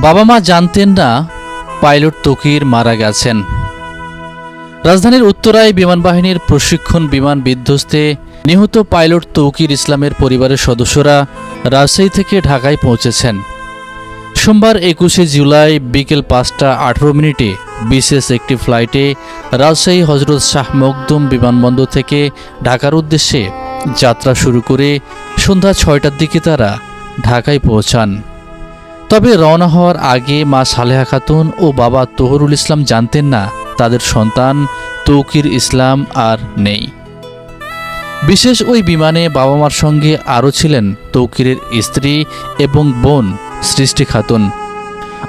বাবা মা জানতেন না পাইলট তৌকির মারা গেছেন। রাজধানীর উত্তরায় বিমানবাহিনীর প্রশিক্ষণ বিমান বিধ্বস্তে নিহত পাইলট তৌকির ইসলামের পরিবারের সদস্যরা রাজশাহী থেকে ঢাকায় পৌঁছেছেন। সোমবার 21শে জুলাই বিকেল 5টা 18 বিশেষ একটি ফ্লাইটে রাজশাহী হজরত শাহ মখদুম বিমানবন্দর থেকে ঢাকার উদ্দেশ্যে যাত্রা শুরু করে সন্ধ্যা 6টার দিকে তারা ঢাকায় পৌঁছান। তবে রওনা হওয়ার আগে মা সালেহা খাতুন ও বাবা তোহরুল ইসলাম জানতেন না তাদের সন্তান তৌকির ইসলাম আর নেই। বিশেষ ওই বিমানে বাবা মার সঙ্গে আরও ছিলেন তৌকিরের স্ত্রী এবং বোন সৃষ্টি খাতুন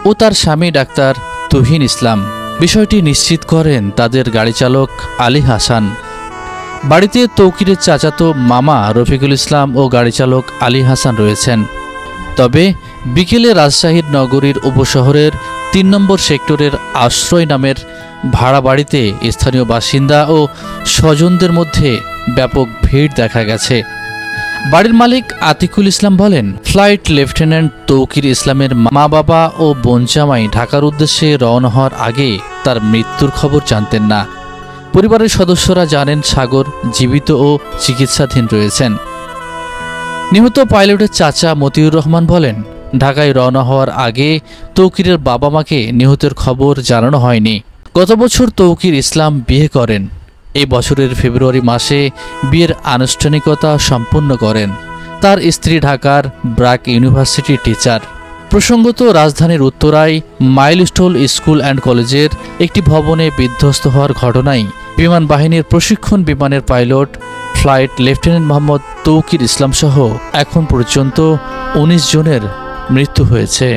ও তার স্বামী ডাক্তার তুহিন ইসলাম। বিষয়টি নিশ্চিত করেন তাদের গাড়িচালক আলী হাসান। বাড়িতে তৌকিরের চাচাতো মামা রফিকুল ইসলাম ও গাড়িচালক আলী হাসান রয়েছেন। তবে বিকেলে রাজশাহীর নগরীর উপশহরের 3 নম্বর সেক্টরের আশ্রয় নামের ভাড়া বাড়িতে স্থানীয় বাসিন্দা ও স্বজনদের মধ্যে ব্যাপক ভিড় দেখা গেছে। বাড়ির মালিক আতিকুল ইসলাম বলেন, ফ্লাইট লেফটেন্যান্ট তৌকির ইসলামের মা বাবা ও বোন জামাই ঢাকার উদ্দেশ্যে রওনা হওয়ার আগে তার মৃত্যুর খবর জানতেন না। পরিবারের সদস্যরা জানেন সাগর জীবিত ও চিকিৎসাধীন রয়েছেন। নিহত পাইলটের চাচা মতিউর রহমান বলেন, ঢাকায় রওনা হওয়ার আগে তৌকিরের বাবা মাকে নিহতের খবর জানানো হয়নি। গত বছর তৌকির ইসলাম বিয়ে করেন। এই বছরের ফেব্রুয়ারি মাসে বিয়ের আনুষ্ঠানিকতা সম্পন্ন করেন। তার স্ত্রী ঢাকার ব্র্যাক ইউনিভার্সিটির টিচার। প্রসঙ্গত, রাজধানীর উত্তরায় মাইলস্টোন স্কুল অ্যান্ড কলেজের একটি ভবনে বিধ্বস্ত হওয়ার ঘটনায় বিমান বাহিনীর প্রশিক্ষণ বিমানের pilot flight lieutenant Mohammad Tauqir Islam সহ এখন পর্যন্ত 19 জনের মৃত্যু হয়েছে।